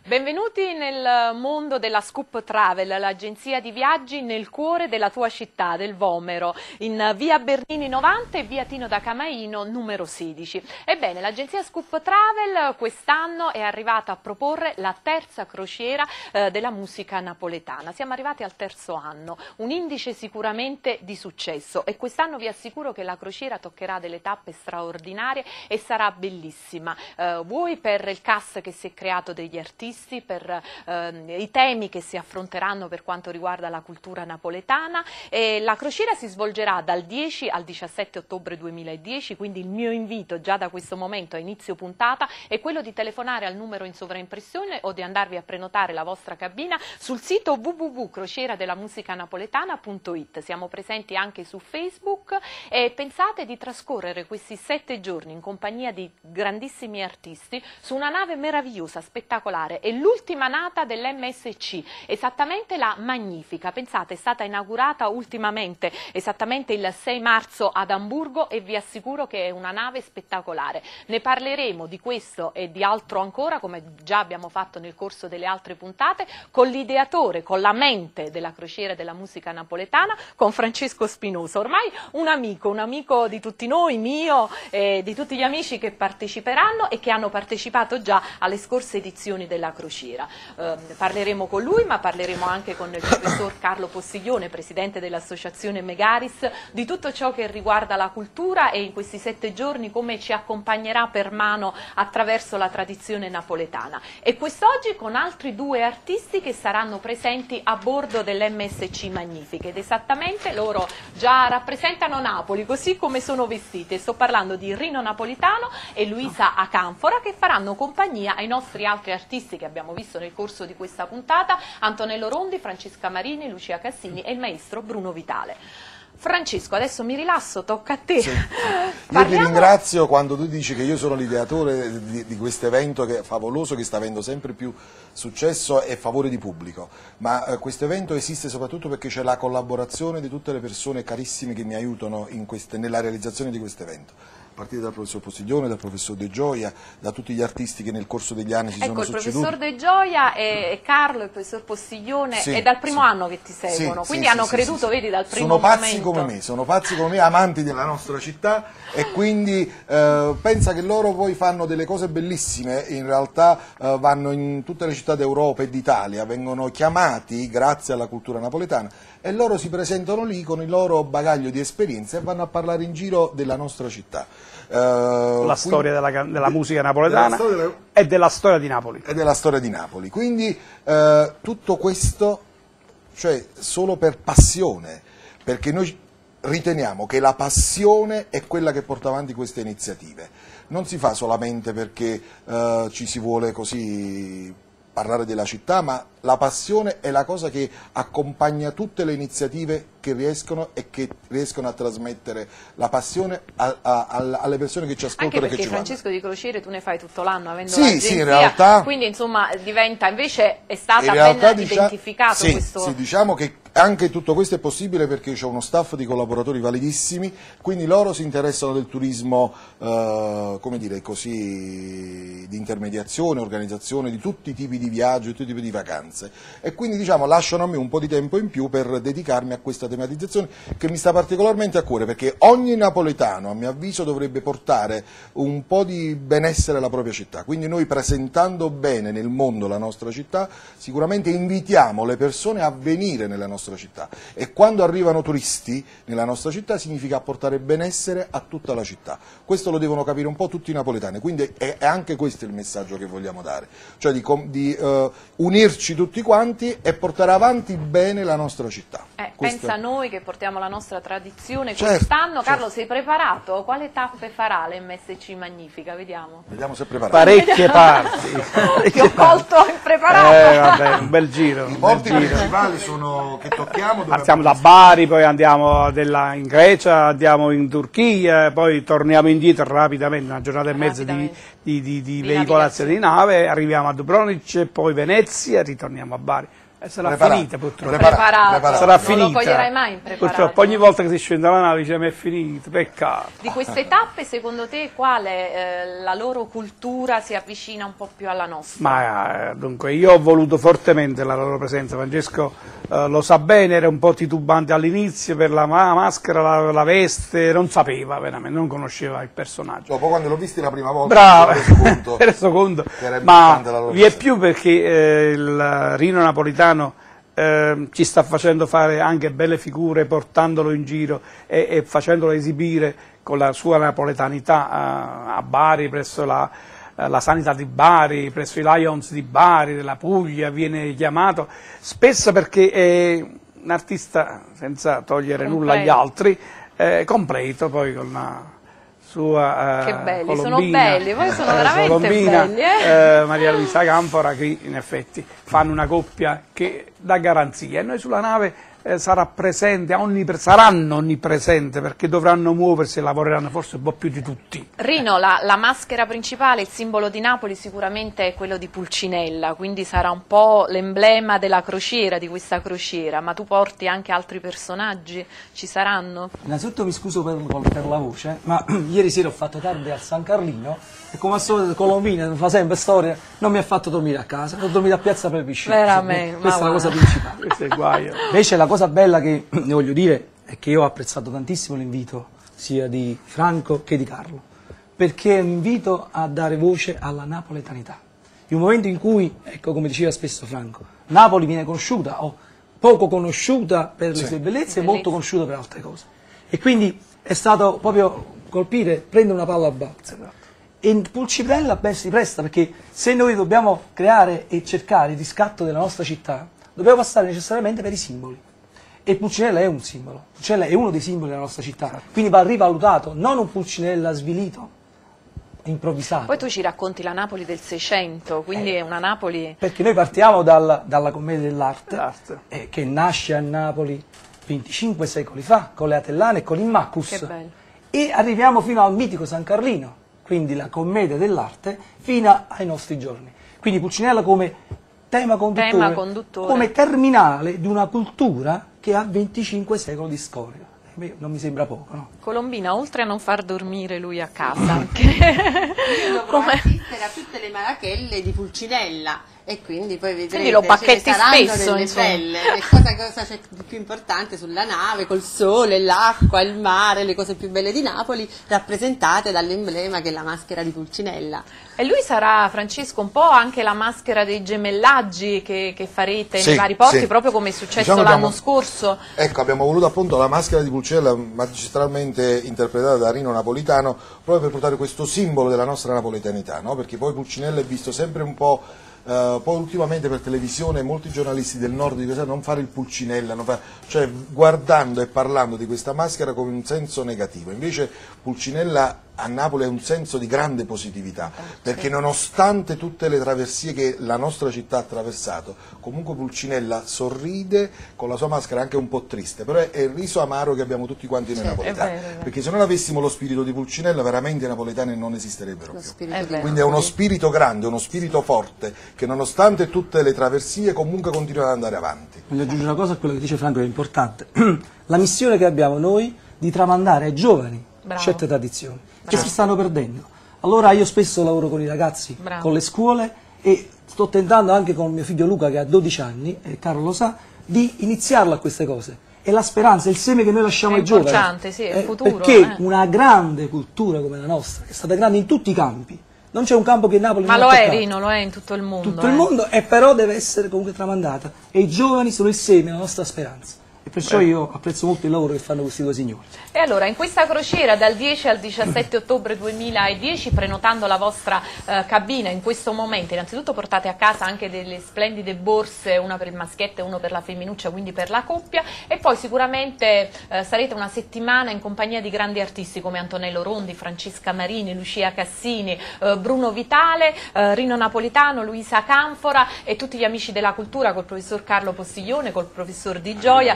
Benvenuti nel mondo della Scoop Travel, l'agenzia di viaggi nel cuore della tua città, del Vomero, in via Bernini 90 e via Tino da Camaino numero 16. Ebbene, l'agenzia Scoop Travel quest'anno è arrivata a proporre la terza crociera della musica napoletana. Siamo arrivati al terzo anno, un indice sicuramente di successo, e quest'anno vi assicuro che la crociera toccherà delle tappe straordinarie e sarà bellissima, vuoi per il cast che si è creato degli artisti, per i temi che si affronteranno per quanto riguarda la cultura napoletana. E la crociera si svolgerà dal 10 al 17 ottobre 2010, quindi il mio invito già da questo momento a inizio puntata è quello di telefonare al numero in sovraimpressione o di andarvi a prenotare la vostra cabina sul sito www.crocieradelamusicanapoletana.it. Siamo presenti anche su Facebook e pensate di trascorrere questi 7 giorni in compagnia di grandissimi artisti su una nave meravigliosa, spettacolare. È l'ultima nata dell'MSC, esattamente la Magnifica. Pensate, è stata inaugurata ultimamente, esattamente il 6 marzo ad Amburgo, e vi assicuro che è una nave spettacolare. Ne parleremo di questo e di altro ancora, come già abbiamo fatto nel corso delle altre puntate, con l'ideatore, con la mente della crociera della musica napoletana, con Francesco Spinosa, ormai un amico di tutti noi, mio e di tutti gli amici che parteciperanno e che hanno partecipato già alle scorse edizioni della crociera. Parleremo con lui, ma parleremo anche con il professor Carlo Postiglione, presidente dell'associazione Megaris, di tutto ciò che riguarda la cultura e in questi 7 giorni come ci accompagnerà per mano attraverso la tradizione napoletana. E quest'oggi con altri 2 artisti che saranno presenti a bordo dell'MSC Magnifiche, ed esattamente loro già rappresentano Napoli così come sono vestite. Sto parlando di Rino Napolitano e Luisa Acanfora, che faranno compagnia ai nostri altri artisti che abbiamo visto nel corso di questa puntata: Antonello Rondi, Francesca Marini, Lucia Cassini e il maestro Bruno Vitale. Francesco, adesso mi rilasso, tocca a te. Sì. Io ti ringrazio quando tu dici che io sono l'ideatore di questo evento che è favoloso, che sta avendo sempre più successo e favore di pubblico, ma questo evento esiste soprattutto perché c'è la collaborazione di tutte le persone carissime che mi aiutano nella realizzazione di questo evento. A partire dal professor Postiglione, dal professor De Gioia, da tutti gli artisti che nel corso degli anni si sono succeduti. Ecco, il professor De Gioia e Carlo, il professor Postiglione, è dal primo anno che ti seguono, quindi hanno creduto, vedi, dal primo momento. Sono pazzi come me, amanti della nostra città, e quindi pensa che loro poi fanno delle cose bellissime. In realtà vanno in tutte le città d'Europa e d'Italia, vengono chiamati grazie alla cultura napoletana, e loro si presentano lì con il loro bagaglio di esperienze e vanno a parlare in giro della nostra città. Storia della musica napoletana e della storia di Napoli. E della storia di Napoli. Quindi tutto questo, cioè, solo per passione, perché noi riteniamo che la passione è quella che porta avanti queste iniziative. Non si fa solamente perché ci si vuole così parlare della città, ma la passione è la cosa che accompagna tutte le iniziative che riescono a trasmettere la passione alle persone che ci ascoltano. Anche perché, e che ci Francesco, di crociere tu ne fai tutto l'anno, avendo sì, l'agenzia, sì, in realtà, quindi insomma diventa, invece è stata ben identificato questo. Sì, diciamo che anche tutto questo è possibile perché c'è uno staff di collaboratori validissimi, quindi loro si interessano del turismo, come dire così, di intermediazione, organizzazione di tutti i tipi di viaggi, tutti i tipi di vacanze, e quindi diciamo lasciano a me un po' di tempo in più per dedicarmi a questa tematizzazione che mi sta particolarmente a cuore, perché ogni napoletano, a mio avviso, dovrebbe portare un po' di benessere alla propria città. Quindi noi, presentando bene nel mondo la nostra città, sicuramente invitiamo le persone a venire nella nostra città, e quando arrivano turisti nella nostra città significa portare benessere a tutta la città. Questo lo devono capire un po' tutti i napoletani, quindi è anche questo il messaggio che vogliamo dare, cioè di unirci tutti quanti e portare avanti bene la nostra città. Pensa a noi che portiamo la nostra tradizione quest'anno. Carlo, sei preparato? Quale tappe farà l'MSC Magnifica? Vediamo. Vediamo se è preparato. Parecchie parti. Ti ho colto impreparato. Vabbè, un bel giro. I porti principali sono che tocchiamo. Partiamo da Bari, poi andiamo in Grecia, andiamo in Turchia, poi torniamo indietro rapidamente, una giornata e mezza di veicolazione di nave, arriviamo a Dubrovnik, poi Venezia e ritorniamo a Bari. Sarà finita purtroppo. Preparato. Sarà Non finita. lo coglierai mai impreparato. Purtroppo ogni volta che si scende dalla nave dice mi è finito, peccato. Di queste tappe, secondo te, quale la loro cultura si avvicina un po' più alla nostra? Ma dunque io ho voluto fortemente la loro presenza, Francesco lo sa bene, era un po' titubante all'inizio per la maschera, la veste, non sapeva veramente, non conosceva il personaggio. Dopo quando l'ho visto la prima volta Bravo, mi mi reso conto, era ma importante la loro vi è più perché il Rino Napolitano ci sta facendo fare anche belle figure, portandolo in giro e facendolo esibire con la sua napoletanità a Bari, presso la Sanità di Bari, presso i Lions di Bari, della Puglia, viene chiamato spesso perché è un artista, senza togliere nulla agli altri, completo, poi con la sua che belli, Colombina, sono belli, poi sono veramente Colombina, belli. Maria Luisa Canfora, che in effetti fanno una coppia che dà garanzia, e noi sulla nave sarà presente, saranno onnipresenti perché dovranno muoversi e lavoreranno forse un po' più di tutti. Rino, la maschera principale, il simbolo di Napoli sicuramente è quello di Pulcinella, quindi sarà un po' l'emblema della crociera, di questa crociera, ma tu porti anche altri personaggi? Ci saranno? Innanzitutto mi scuso per la voce, ma ieri sera ho fatto tardi al San Carlino e come al solito Colombina fa sempre storia, non mi ha fatto dormire a casa, ho dormito a Piazza Plebiscito. Veramente, questa è la cosa principale. Questo è guaio. Invece la cosa bella che ne voglio dire è che io ho apprezzato tantissimo l'invito sia di Franco che di Carlo, perché è un invito a dare voce alla napoletanità. In un momento in cui, ecco come diceva spesso Franco, Napoli viene conosciuta o poco conosciuta per le sue bellezze e molto conosciuta per altre cose. E quindi è stato proprio colpire, prendere una palla a balzo. E Pulcinella ben si presta, perché se noi dobbiamo creare e cercare il riscatto della nostra città, dobbiamo passare necessariamente per i simboli. E Pulcinella è un simbolo, Pulcinella è uno dei simboli della nostra città, quindi va rivalutato, non un Pulcinella svilito, improvvisato. Poi tu ci racconti la Napoli del Seicento, quindi è una Napoli... Perché noi partiamo dalla commedia dell'arte, che nasce a Napoli 25 secoli fa, con le Atellane e con l'Immacus, Che bello. e arriviamo fino al mitico San Carlino, quindi la commedia dell'arte, fino ai nostri giorni. Quindi Pulcinella come tema conduttore, come terminale di una cultura che ha 25 secoli di storia. Non mi sembra poco, no? Colombina, oltre a non far dormire lui a casa, anche... Io dovrò assistere a tutte le marachelle di Pulcinella e quindi poi vedrete, quindi lo bacchetti spesso, delle belle, cosa c'è di più importante sulla nave, col sole, l'acqua, il mare, le cose più belle di Napoli, rappresentate dall'emblema che è la maschera di Pulcinella. E lui sarà, Francesco, un po' anche la maschera dei gemellaggi che farete nei vari porti, proprio come è successo l'anno scorso. Ecco, abbiamo voluto appunto la maschera di Pulcinella, magistralmente interpretata da Rino Napolitano, proprio per portare questo simbolo della nostra napoletanità, no? Perché poi Pulcinella è visto sempre un po'... poi ultimamente per televisione molti giornalisti del nord dicono non fare il Pulcinella, cioè guardando e parlando di questa maschera con un senso negativo, invece Pulcinella a Napoli è un senso di grande positività, perché nonostante tutte le traversie che la nostra città ha attraversato, comunque Pulcinella sorride con la sua maschera anche un po' triste, però è il riso amaro che abbiamo tutti quanti noi napoletani, è vero. perché se non avessimo lo spirito di Pulcinella veramente i napoletani non esisterebbero più. Quindi è vero. uno spirito grande, uno spirito forte, che nonostante tutte le traversie comunque continua ad andare avanti. Voglio aggiungere una cosa a quello che dice Franco, che è importante. La missione che abbiamo noi di tramandare ai giovani certe tradizioni che si stanno perdendo. Allora io spesso lavoro con i ragazzi, con le scuole, e sto tentando anche con mio figlio Luca che ha 12 anni, e Carlo lo sa, di iniziarlo a queste cose. È la speranza, è il seme che noi lasciamo ai giovani. È importante, sì, è il futuro. Perché una grande cultura come la nostra, che è stata grande in tutti i campi, non c'è un campo che Napoli non ha toccato. Ma lo è, Rino, lo è in tutto il mondo. Tutto il mondo, e però deve essere comunque tramandata. E i giovani sono il seme, la nostra speranza. E perciò io apprezzo molto il lavoro che fanno questi due signori. E allora, in questa crociera dal 10 al 17 ottobre 2010, prenotando la vostra cabina in questo momento, innanzitutto portate a casa anche delle splendide borse, una per il maschietto e uno per la femminuccia, quindi per la coppia, e poi sicuramente sarete una settimana in compagnia di grandi artisti come Antonello Rondi, Francesca Marini, Lucia Cassini, Bruno Vitale, Rino Napolitano, Luisa Canfora e tutti gli amici della cultura, col professor Carlo Postiglione, col professor Di Gioia.